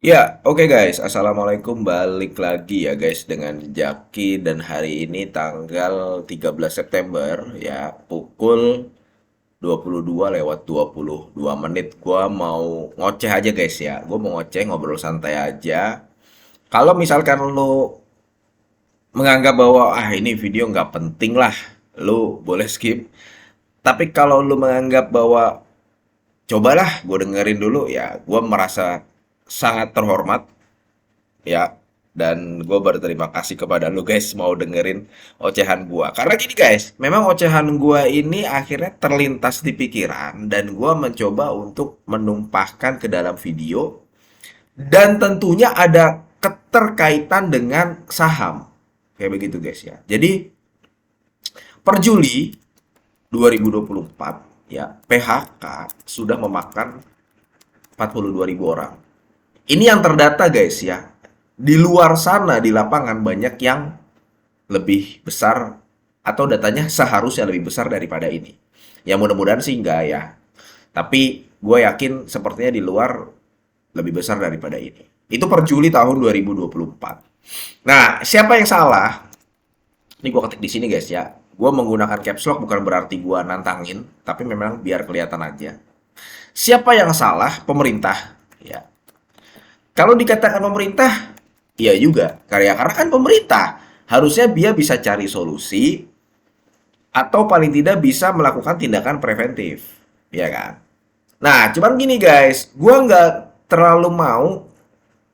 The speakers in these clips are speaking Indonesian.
Ya, oke guys. Assalamualaikum. Balik lagi ya guys dengan Jaki dan hari ini tanggal 13 September ya pukul 22:22 gua mau ngoceh aja guys ya. Gua mau ngoceh ngobrol santai aja. Kalau misalkan lu menganggap bahwa ini video nggak penting lah, lu boleh skip. Tapi kalau lu menganggap bahwa cobalah gue dengerin dulu ya, gue merasa sangat terhormat ya, dan gue berterima kasih kepada lu guys mau dengerin ocehan gua karena gini guys, memang ocehan gua ini akhirnya terlintas di pikiran dan gua mencoba untuk menumpahkan ke dalam video, dan tentunya ada keterkaitan dengan saham kayak begitu guys ya. Jadi per Juli 2024 ya, PHK sudah memakan 42.000 orang. Ini yang terdata guys ya. Di luar sana di lapangan banyak yang lebih besar atau datanya seharusnya lebih besar daripada ini. Ya mudah-mudahan sih enggak ya. Tapi gue yakin sepertinya di luar lebih besar daripada ini. Itu per Juli tahun 2024. Nah, siapa yang salah? Ini gue ketik di sini guys ya. Gue menggunakan caps lock bukan berarti gue nantangin, tapi memang biar kelihatan aja. Siapa yang salah? Pemerintah. Ya, kalau dikatakan pemerintah, iya juga. Karena kan pemerintah. Harusnya dia bisa cari solusi atau paling tidak bisa melakukan tindakan preventif. Ya kan? Nah, cuman gini guys, gua nggak terlalu mau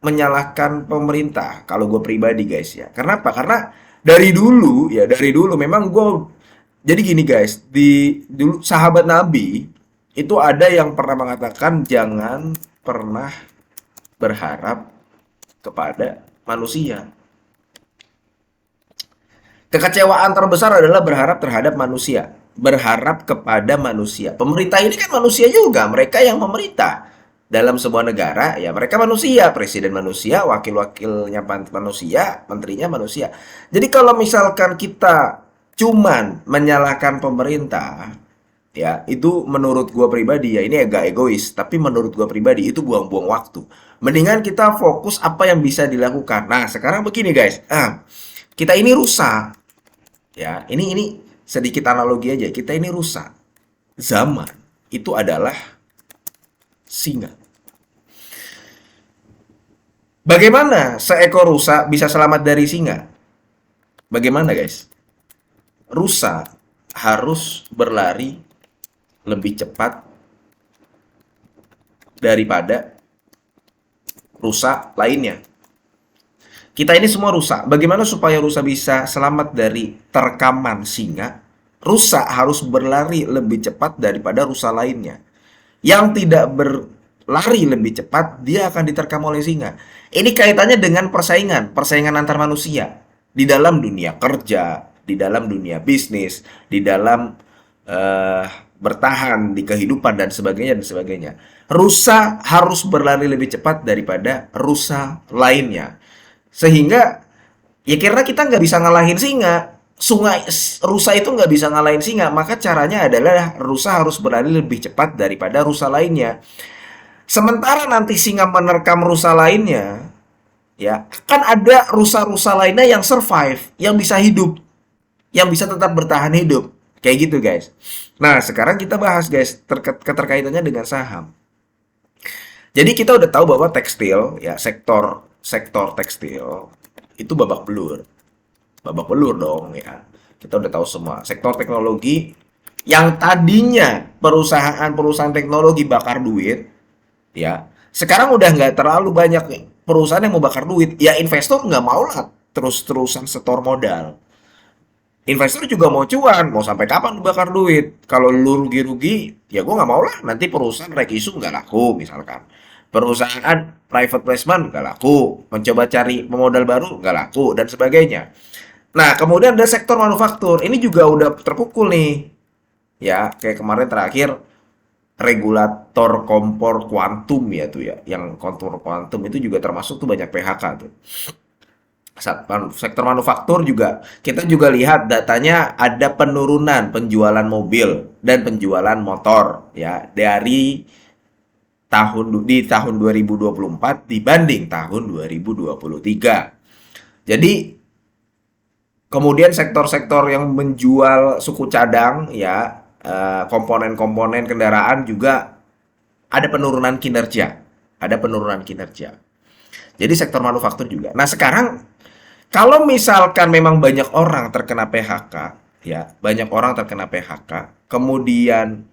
menyalahkan pemerintah kalau gue pribadi guys ya. Kenapa? Karena dari dulu memang gue, jadi gini guys, di dulu sahabat Nabi itu ada yang pernah mengatakan jangan pernah berharap kepada manusia. Kekecewaan terbesar adalah berharap terhadap manusia, berharap kepada manusia. Pemerintah ini kan manusia juga, mereka yang memerintah dalam sebuah negara, ya mereka manusia, presiden manusia, wakil-wakilnya manusia, menterinya manusia. Jadi kalau misalkan kita cuman menyalahkan pemerintah, ya itu menurut gua pribadi ya ini agak egois, tapi menurut gua pribadi itu buang-buang waktu. Mendingan kita fokus apa yang bisa dilakukan. Nah, sekarang begini guys. Kita ini rusak. Ya, ini sedikit analogi aja. Kita ini rusak. Zaman itu adalah singa. Bagaimana seekor rusa bisa selamat dari singa? Bagaimana, guys? Rusa harus berlari lebih cepat daripada rusa lainnya. Kita ini semua rusa. Bagaimana supaya rusa bisa selamat dari terkaman singa? Rusa harus berlari lebih cepat daripada rusa lainnya. Yang tidak berlari lebih cepat, dia akan diterkam oleh singa. Ini kaitannya dengan persaingan, persaingan antar manusia di dalam dunia kerja, di dalam dunia bisnis, di dalam eh, bertahan di kehidupan dan sebagainya dan sebagainya. Rusa harus berlari lebih cepat daripada rusa lainnya. Sehingga ya karena kita nggak bisa ngalahin singa, rusa itu nggak bisa ngalahin singa, maka caranya adalah rusa harus berlari lebih cepat daripada rusa lainnya. Sementara nanti singa menerkam rusa lainnya, ya akan ada rusa-rusa lainnya yang survive, yang bisa hidup, yang bisa tetap bertahan hidup. Kayak gitu guys. Nah sekarang kita bahas guys keterkaitannya dengan saham. Jadi kita udah tahu bahwa tekstil, ya sektor sektor tekstil itu babak belur dong ya. Kita udah tahu semua. Sektor teknologi yang tadinya perusahaan-perusahaan teknologi bakar duit, ya sekarang udah nggak terlalu banyak nih perusahaan yang mau bakar duit. Ya investor nggak mau lah terus-terusan setor modal. Investor juga mau cuan, mau sampai kapan lu bakar duit? Kalau lu rugi-rugi, ya gue nggak mau lah. Nanti perusahaan rek isu nggak laku, misalkan. Perusahaan private placement nggak laku, mencoba cari pemodal baru nggak laku, dan sebagainya. Nah, kemudian ada sektor manufaktur. Ini juga udah terpukul nih. Ya, kayak kemarin terakhir regulator kompor kuantum ya tuh ya. Yang kompor kuantum itu juga termasuk tuh banyak PHK tuh. Sektor manufaktur juga kita juga lihat datanya ada penurunan penjualan mobil dan penjualan motor ya dari tahun 2024 dibanding tahun 2023. Jadi kemudian sektor-sektor yang menjual suku cadang ya, komponen-komponen kendaraan juga ada penurunan kinerja. Ada penurunan kinerja. Jadi sektor manufaktur juga. Nah, sekarang kalau misalkan memang banyak orang terkena PHK, ya, banyak orang terkena PHK, kemudian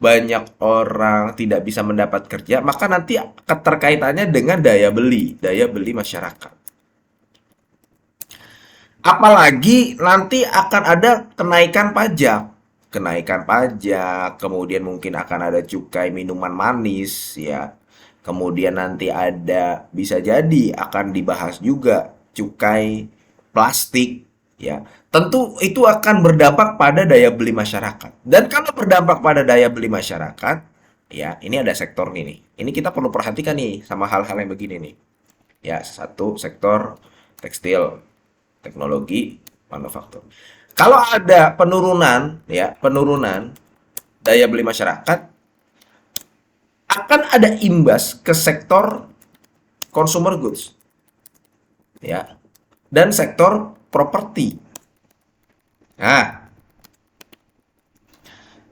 banyak orang tidak bisa mendapat kerja, maka nanti keterkaitannya dengan daya beli masyarakat. Apalagi nanti akan ada kenaikan pajak, kemudian mungkin akan ada cukai minuman manis, ya. Kemudian nanti ada bisa jadi akan dibahas juga cukai plastik, ya. Tentu itu akan berdampak pada daya beli masyarakat. Dan kalau berdampak pada daya beli masyarakat, ya, ini ada sektor nih. Ini kita perlu perhatikan nih sama hal-hal yang begini nih. Ya, satu sektor tekstil, teknologi, manufaktur. Kalau ada penurunan, ya, penurunan daya beli masyarakat, akan ada imbas ke sektor consumer goods, ya, dan sektor properti. Nah,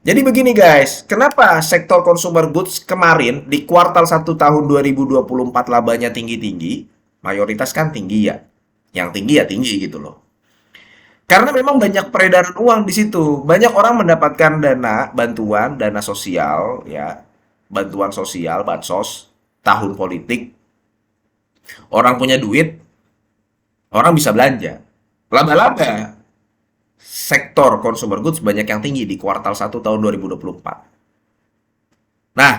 jadi begini guys, kenapa sektor consumer goods kemarin di kuartal 1 tahun 2024 labanya tinggi-tinggi? Mayoritas kan tinggi ya. Yang tinggi ya tinggi gitu loh. Karena memang banyak peredaran uang di situ. Banyak orang mendapatkan dana bantuan, dana sosial, ya, bantuan sosial, bansos, tahun politik. Orang punya duit, orang bisa belanja. Laba-laba sektor consumer goods banyak yang tinggi di kuartal 1 tahun 2024. Nah,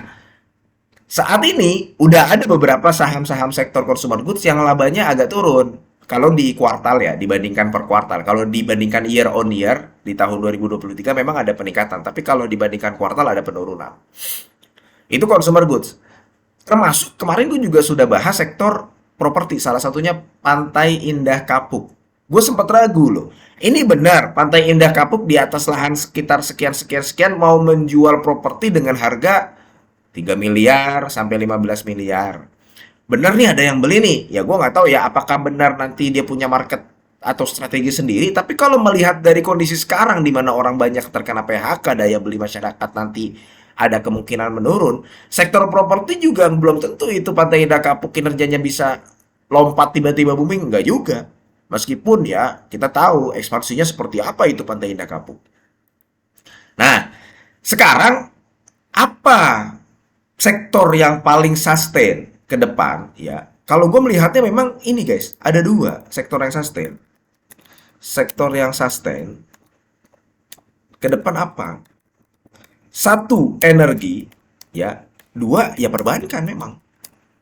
saat ini udah ada beberapa saham-saham sektor consumer goods yang labanya agak turun. Kalau di kuartal ya, dibandingkan per kuartal. Kalau dibandingkan year on year, di tahun 2023 memang ada peningkatan. Tapi kalau dibandingkan kuartal ada penurunan. Itu consumer goods. Termasuk kemarin gue juga sudah bahas sektor properti. Salah satunya Pantai Indah Kapuk. Gue sempat ragu loh. Ini benar, Pantai Indah Kapuk di atas lahan sekitar sekian-sekian-sekian mau menjual properti dengan harga 3 miliar sampai 15 miliar. Bener nih ada yang beli nih. Ya gue nggak tahu ya apakah benar nanti dia punya market atau strategi sendiri. Tapi kalau melihat dari kondisi sekarang di mana orang banyak terkena PHK, daya beli masyarakat nanti ada kemungkinan menurun. Sektor properti juga belum tentu itu Pantai Indah Kapuk kinerjanya bisa lompat tiba-tiba booming. Enggak juga. Meskipun ya kita tahu ekspansinya seperti apa itu Pantai Indah Kapuk. Nah, sekarang apa sektor yang paling sustain ke depan ya? Kalau gue melihatnya memang ini guys, ada dua sektor yang sustain. Sektor yang sustain ke depan apa? Satu, energi, ya. Dua, ya perbankan memang.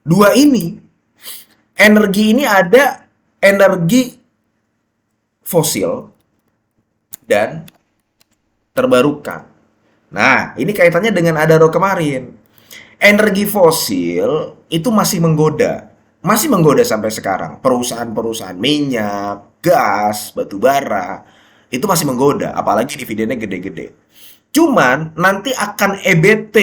Dua energi ini ada energi fosil dan terbarukan. Nah, ini kaitannya dengan Adaro kemarin. Energi fosil itu masih menggoda sampai sekarang. Perusahaan-perusahaan minyak, gas, batu bara itu masih menggoda, apalagi dividennya gede-gede. Cuman nanti akan EBT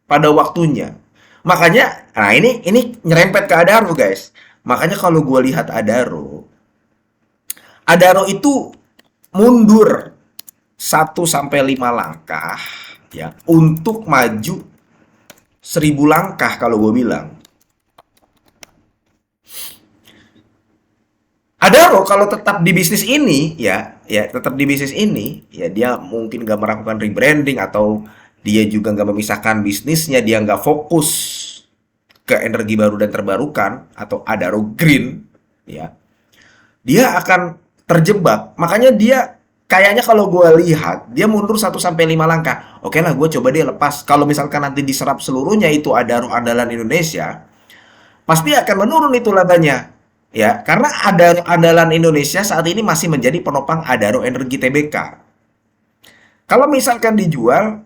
pada waktunya. Makanya, nah ini nyerempet ke Adaro guys. Makanya kalau gue lihat Adaro itu mundur 1 sampai 5 langkah ya untuk maju 1000 langkah kalau gue bilang. Adaro kalau tetap di bisnis ini ya tetap di bisnis ini ya dia mungkin nggak melakukan rebranding atau dia juga nggak memisahkan bisnisnya, dia nggak fokus ke energi baru dan terbarukan atau Adaro Green ya, dia akan terjebak. Makanya dia kayaknya kalau gue lihat dia mundur 1 sampai 5 langkah. Oke lah, gue coba dia lepas. Kalau misalkan nanti diserap seluruhnya itu Adaro andalan Indonesia, pasti akan menurun itu labanya. Ya, karena Adaro andalan Indonesia saat ini masih menjadi penopang Adaro Energi Tbk. Kalau misalkan dijual,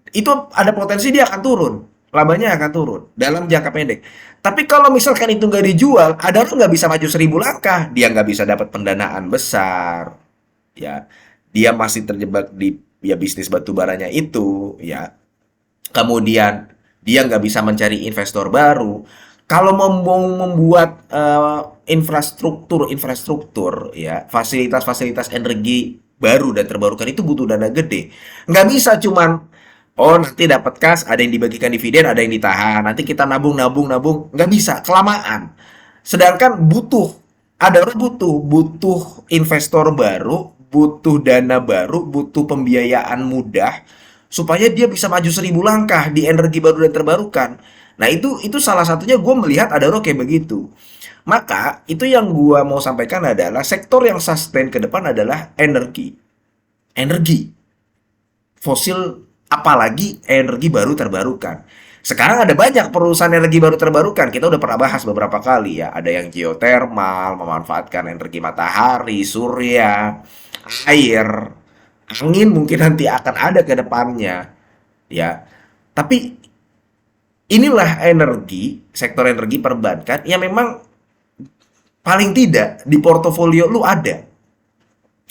itu ada potensi dia akan turun. Labanya akan turun dalam jangka pendek. Tapi kalau misalkan itu nggak dijual, Adaro nggak bisa maju 1000 langkah. Dia nggak bisa dapat pendanaan besar. Ya, dia masih terjebak di ya bisnis batu baranya itu. Ya, kemudian dia nggak bisa mencari investor baru. Kalau mau membuat infrastruktur ya, fasilitas-fasilitas energi baru dan terbarukan itu butuh dana gede. Nggak bisa cuman oh nanti dapat kas, ada yang dibagikan dividen, ada yang ditahan. Nanti kita nabung, nabung, nabung. Nggak bisa, kelamaan. Sedangkan ada orang butuh investor baru, butuh dana baru, butuh pembiayaan mudah supaya dia bisa maju 1.000 langkah di energi baru dan terbarukan. Nah, itu salah satunya gue melihat ada orang kayak begitu. Maka itu yang gue mau sampaikan adalah sektor yang sustain ke depan adalah energi. Energi fosil, apalagi energi baru terbarukan. Sekarang ada banyak perusahaan energi baru terbarukan. Kita udah pernah bahas beberapa kali ya. Ada yang geothermal, memanfaatkan energi matahari, surya, air, angin mungkin nanti akan ada ke depannya ya. Tapi inilah sektor energi perbankan yang memang paling tidak di portofolio lu ada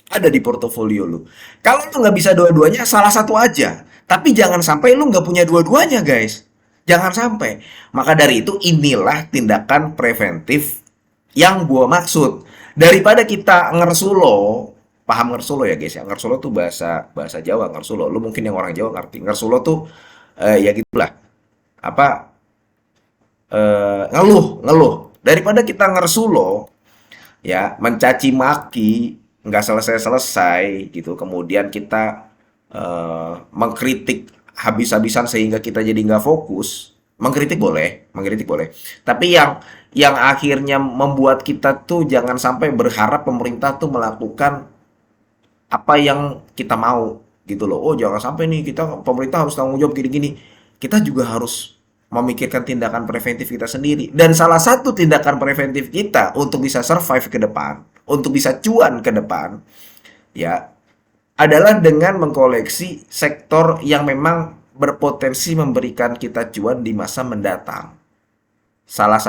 di portofolio lu. Kalau lu nggak bisa dua-duanya, salah satu aja. Tapi jangan sampai lu nggak punya dua-duanya, guys. Jangan sampai. Maka dari itu, inilah tindakan preventif yang gua maksud. Daripada kita ngersulo, paham ngersulo ya guys ya. Ngersulo tuh bahasa bahasa Jawa, ngersulo. Lu mungkin yang orang Jawa ngerti. Ngersulo tuh ya gitulah. Apa ngeluh. Daripada kita ngersulo, ya mencaci maki nggak selesai-selesai gitu kemudian kita mengkritik habis-habisan sehingga kita jadi nggak fokus. Mengkritik boleh tapi yang akhirnya membuat kita tuh jangan sampai berharap pemerintah tuh melakukan apa yang kita mau gitu loh. Oh jangan sampai nih pemerintah harus tanggung jawab gini-gini. Kita juga harus memikirkan tindakan preventif kita sendiri. Dan salah satu tindakan preventif kita untuk bisa survive ke depan, untuk bisa cuan ke depan, ya, adalah dengan mengkoleksi sektor yang memang berpotensi memberikan kita cuan di masa mendatang. Salah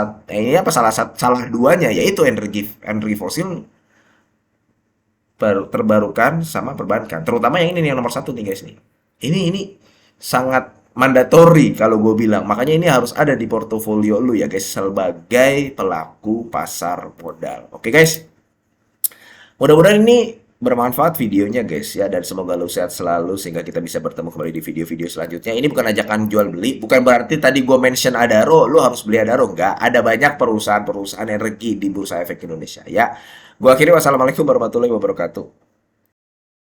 duanya yaitu energi fosil terbarukan sama perbankan. Terutama yang ini nih, yang nomor satu nih guys nih. Ini sangat mandatory kalau gue bilang. Makanya ini harus ada di portofolio lu ya guys sebagai pelaku pasar modal. Oke guys. Mudah-mudahan ini bermanfaat videonya guys ya dan semoga lu sehat selalu sehingga kita bisa bertemu kembali di video-video selanjutnya. Ini bukan ajakan jual beli, bukan berarti tadi gue mention Adaro, lu harus beli Adaro, enggak. Ada banyak perusahaan-perusahaan energi di Bursa Efek Indonesia ya. Gua akhiri wassalamualaikum warahmatullahi wabarakatuh.